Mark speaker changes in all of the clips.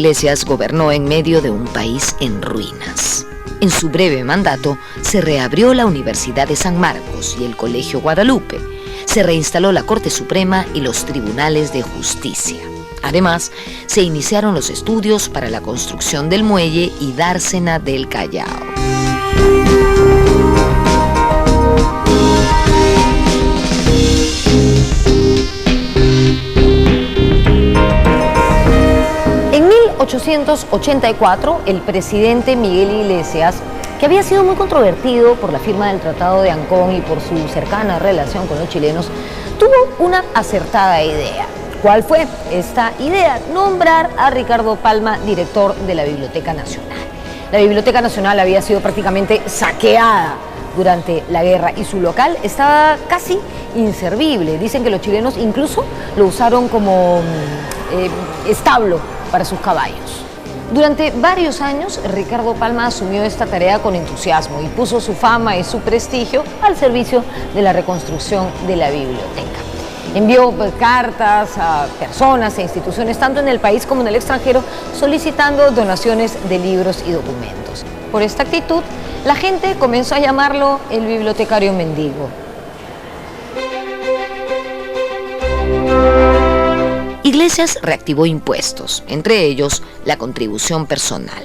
Speaker 1: Iglesias gobernó en medio de un país en ruinas. En su breve mandato se reabrió la Universidad de San Marcos y el Colegio Guadalupe. Se reinstaló la Corte Suprema y los tribunales de justicia. Además, se iniciaron los estudios para la construcción del muelle y dársena del Callao.
Speaker 2: En 1884, el presidente Miguel Iglesias, que había sido muy controvertido por la firma del Tratado de Ancón y por su cercana relación con los chilenos, tuvo una acertada idea. ¿Cuál fue esta idea? Nombrar a Ricardo Palma director de la Biblioteca Nacional. La Biblioteca Nacional había sido prácticamente saqueada durante la guerra y su local estaba casi inservible. Dicen que los chilenos incluso lo usaron como establo para sus caballos. Durante varios años, Ricardo Palma asumió esta tarea con entusiasmo y puso su fama y su prestigio al servicio de la reconstrucción de la biblioteca. Envió cartas a personas e instituciones, tanto en el país como en el extranjero, solicitando donaciones de libros y documentos. Por esta actitud, la gente comenzó a llamarlo el bibliotecario mendigo.
Speaker 1: Iglesias reactivó impuestos, entre ellos la contribución personal.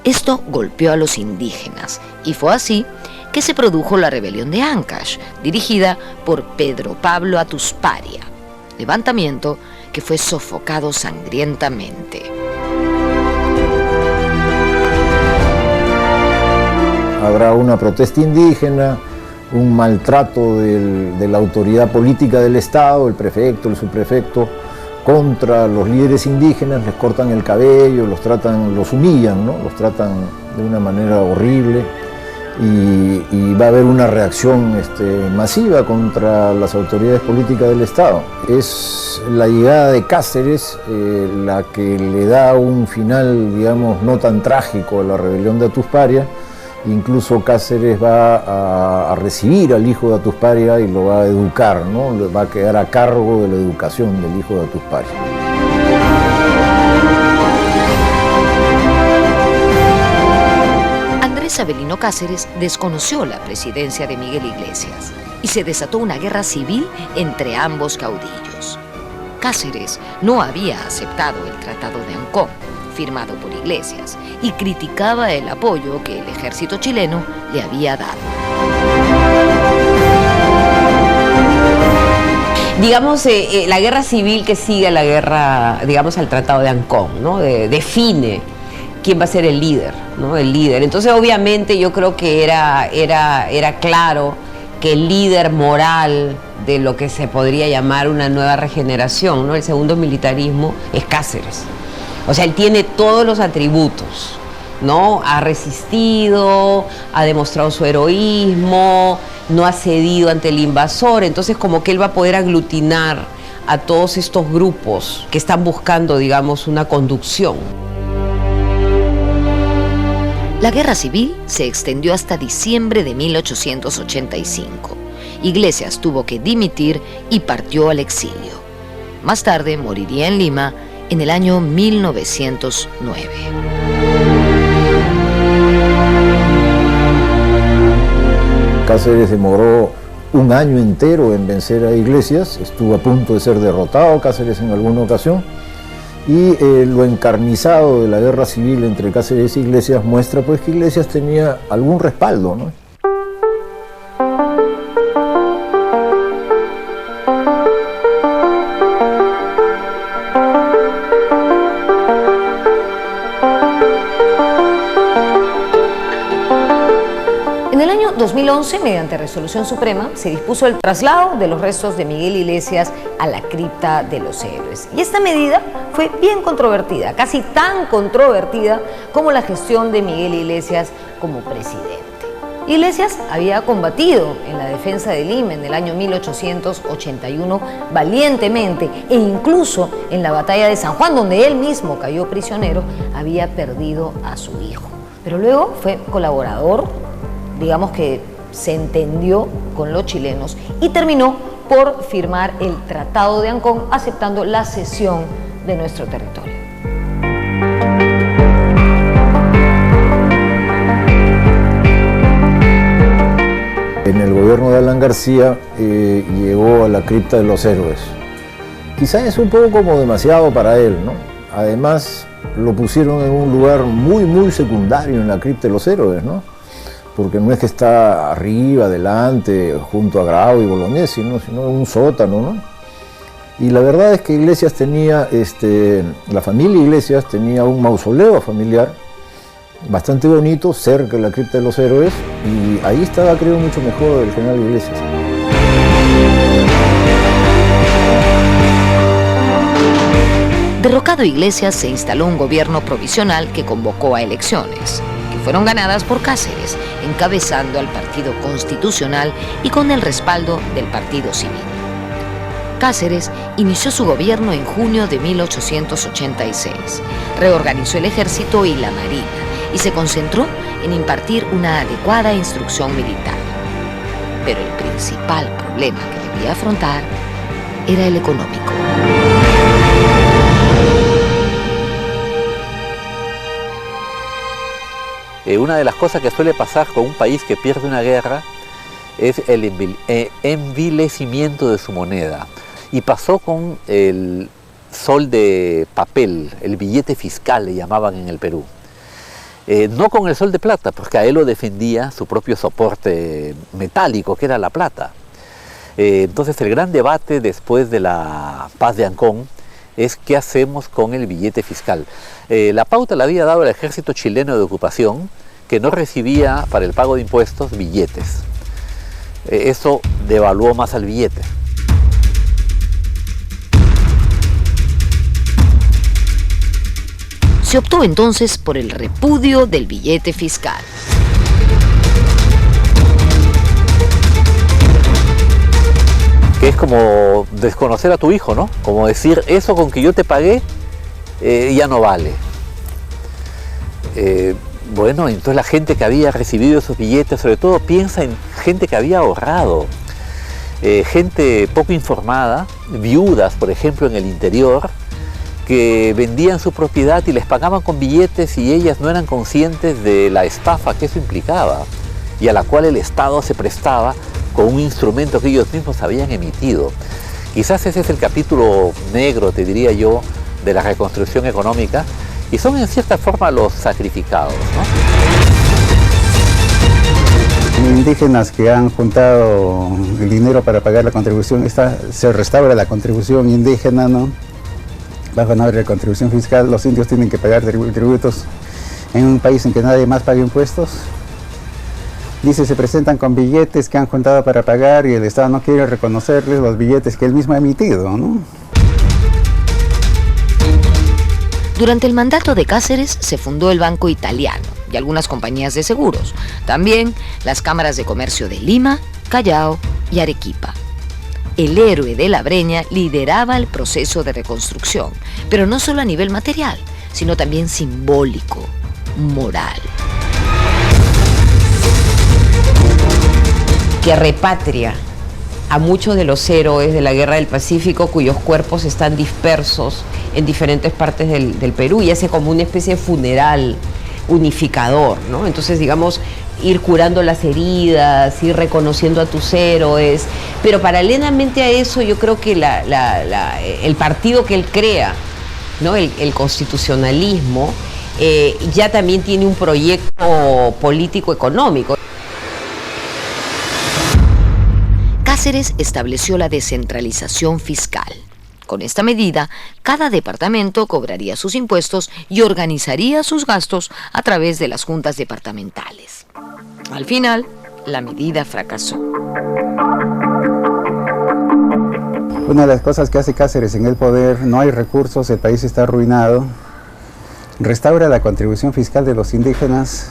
Speaker 1: Esto golpeó a los indígenas y fue así que se produjo la rebelión de Ancash, dirigida por Pedro Pablo Atusparia, levantamiento que fue sofocado sangrientamente.
Speaker 3: Habrá una protesta indígena, un maltrato de la autoridad política del Estado, el prefecto, el subprefecto, contra los líderes indígenas, les cortan el cabello, los humillan, ¿no? Los tratan de una manera horrible y va a haber una reacción masiva contra las autoridades políticas del Estado. Es la llegada de Cáceres la que le da un final, digamos, no tan trágico a la rebelión de Atusparia. Incluso Cáceres va a recibir al hijo de Atusparia y lo va a educar, ¿no? Va a quedar a cargo de la educación del hijo de Atusparia.
Speaker 1: Andrés Avelino Cáceres desconoció la presidencia de Miguel Iglesias y se desató una guerra civil entre ambos caudillos. Cáceres no había aceptado el Tratado de Ancón, firmado por Iglesias, y criticaba el apoyo que el ejército chileno le había dado.
Speaker 4: Digamos, la guerra civil que sigue a la guerra, digamos, al Tratado de Ancón, ¿no? Define quién va a ser el líder, ¿no? El líder. Entonces, obviamente, yo creo que era claro que el líder moral de lo que se podría llamar una nueva regeneración, ¿no? El segundo militarismo, es Cáceres. O sea, él tiene todos los atributos, ¿no? Ha resistido, ha demostrado su heroísmo, no ha cedido ante el invasor, entonces como que él va a poder aglutinar a todos estos grupos que están buscando, digamos, una conducción.
Speaker 1: La guerra civil se extendió hasta diciembre de 1885. Iglesias tuvo que dimitir y partió al exilio. Más tarde moriría en Lima en el año 1909.
Speaker 3: Cáceres demoró un año entero en vencer a Iglesias, estuvo a punto de ser derrotado Cáceres en alguna ocasión, y lo encarnizado de la guerra civil entre Cáceres e Iglesias muestra pues que Iglesias tenía algún respaldo, ¿no?
Speaker 2: En el año 2011, mediante resolución suprema, se dispuso el traslado de los restos de Miguel Iglesias a la cripta de los héroes. Y esta medida fue bien controvertida, casi tan controvertida como la gestión de Miguel Iglesias como presidente. Iglesias había combatido en la defensa de Lima en el año 1881 valientemente e incluso en la batalla de San Juan, donde él mismo cayó prisionero, había perdido a su hijo. Pero luego fue colaborador, digamos que se entendió con los chilenos y terminó por firmar el Tratado de Ancón, aceptando la cesión de nuestro territorio.
Speaker 3: el gobierno de Alan García llegó a la cripta de los héroes. Quizás es un poco como demasiado para él, ¿no? Además, lo pusieron en un lugar muy secundario en la cripta de los héroes, ¿no? Porque no es que está arriba, adelante, junto a Grau y Bolognesi, ¿no? Sino en un sótano, ¿no? Y la verdad es que Iglesias tenía, la familia Iglesias tenía un mausoleo familiar bastante bonito cerca de la cripta de los héroes, y ahí estaba, creo, mucho mejor el general Iglesias.
Speaker 1: Derrocado Iglesias, se instaló un gobierno provisional que convocó a elecciones, que fueron ganadas por Cáceres, encabezando al Partido Constitucional y con el respaldo del Partido Civil. Cáceres inició su gobierno en junio de 1886, reorganizó el ejército y la marina y se concentró en impartir una adecuada instrucción militar. Pero el principal problema que debía afrontar era el económico.
Speaker 5: Una de las cosas que suele pasar con un país que pierde una guerra es el envilecimiento de su moneda. Y pasó con el sol de papel, el billete fiscal le llamaban en el Perú. No con el sol de plata, porque a él lo defendía su propio soporte metálico, que era la plata. Entonces el gran debate después de la paz de Ancón es qué hacemos con el billete fiscal. La pauta la había dado el ejército chileno de ocupación, que no recibía para el pago de impuestos billetes. Eso devaluó más al billete.
Speaker 1: Se optó entonces por el repudio del billete fiscal.
Speaker 5: Que es como desconocer a tu hijo, ¿no? Como decir, eso con que yo te pagué ya no vale. Bueno, entonces la gente que había recibido esos billetes, sobre todo piensa en gente que había ahorrado, gente poco informada, viudas, por ejemplo, en el interior, que vendían su propiedad y les pagaban con billetes y ellas no eran conscientes de la estafa que eso implicaba y a la cual el Estado se prestaba con un instrumento que ellos mismos habían emitido. Quizás ese es el capítulo negro, te diría yo, de la reconstrucción económica, y son en cierta forma los sacrificados, ¿no?
Speaker 6: Indígenas que han juntado el dinero para pagar la contribución, se restaura la contribución indígena, ¿no? Bajo una contribución fiscal, los indios tienen que pagar tributos en un país en que nadie más paga impuestos. Dice, se presentan con billetes que han juntado para pagar y el Estado no quiere reconocerles los billetes que él mismo ha emitido, ¿no?
Speaker 1: Durante el mandato de Cáceres se fundó el Banco Italiano y algunas compañías de seguros. También las cámaras de comercio de Lima, Callao y Arequipa. El héroe de la Breña lideraba el proceso de reconstrucción, pero no solo a nivel material, sino también simbólico, moral.
Speaker 4: Que repatria a muchos de los héroes de la Guerra del Pacífico cuyos cuerpos están dispersos en diferentes partes del Perú y hace como una especie de funeral unificador, ¿no? Entonces, digamos, ir curando las heridas, ir reconociendo a tus héroes, pero paralelamente a eso yo creo que el partido que él crea, ¿no? El constitucionalismo, ya también tiene un proyecto político-económico.
Speaker 1: Cáceres estableció la descentralización fiscal. Con esta medida, cada departamento cobraría sus impuestos y organizaría sus gastos a través de las juntas departamentales. Al final, la medida fracasó.
Speaker 6: Una de las cosas que hace Cáceres en el poder, no hay recursos, el país está arruinado, restaura la contribución fiscal de los indígenas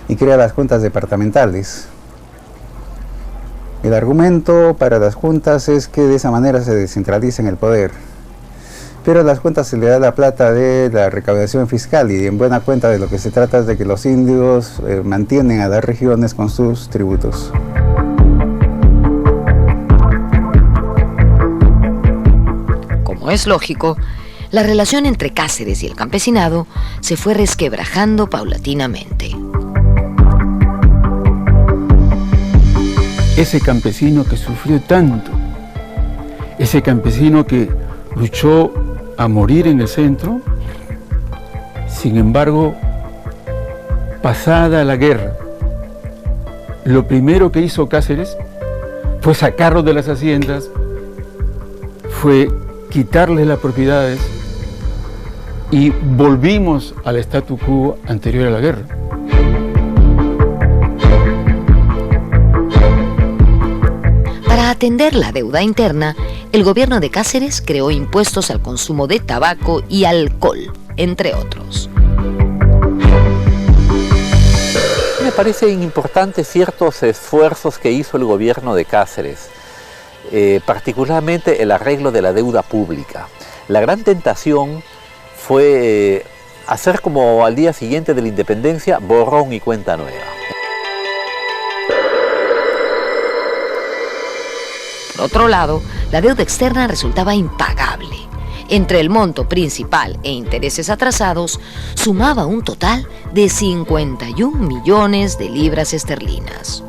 Speaker 6: y crea las juntas departamentales. El argumento para las juntas es que de esa manera se descentraliza el poder. Pero a las juntas se le da la plata de la recaudación fiscal y en buena cuenta de lo que se trata es de que los indios mantienen a las regiones con sus tributos.
Speaker 1: Como es lógico, la relación entre Cáceres y el campesinado se fue resquebrajando paulatinamente.
Speaker 7: ese campesino que sufrió tanto, ese campesino que luchó a morir en el centro, sin embargo, pasada la guerra, lo primero que hizo Cáceres fue sacarlos de las haciendas, fue quitarles las propiedades y volvimos al statu quo anterior a la guerra.
Speaker 1: Para atender la deuda interna, el gobierno de Cáceres creó impuestos al consumo de tabaco y alcohol, entre otros.
Speaker 5: Me parecen importantes ciertos esfuerzos que hizo el gobierno de Cáceres, particularmente el arreglo de la deuda pública. La gran tentación fue hacer como al día siguiente de la independencia, borrón y cuenta nueva.
Speaker 1: Por otro lado, la deuda externa resultaba impagable. Entre el monto principal e intereses atrasados, sumaba un total de 51 millones de libras esterlinas.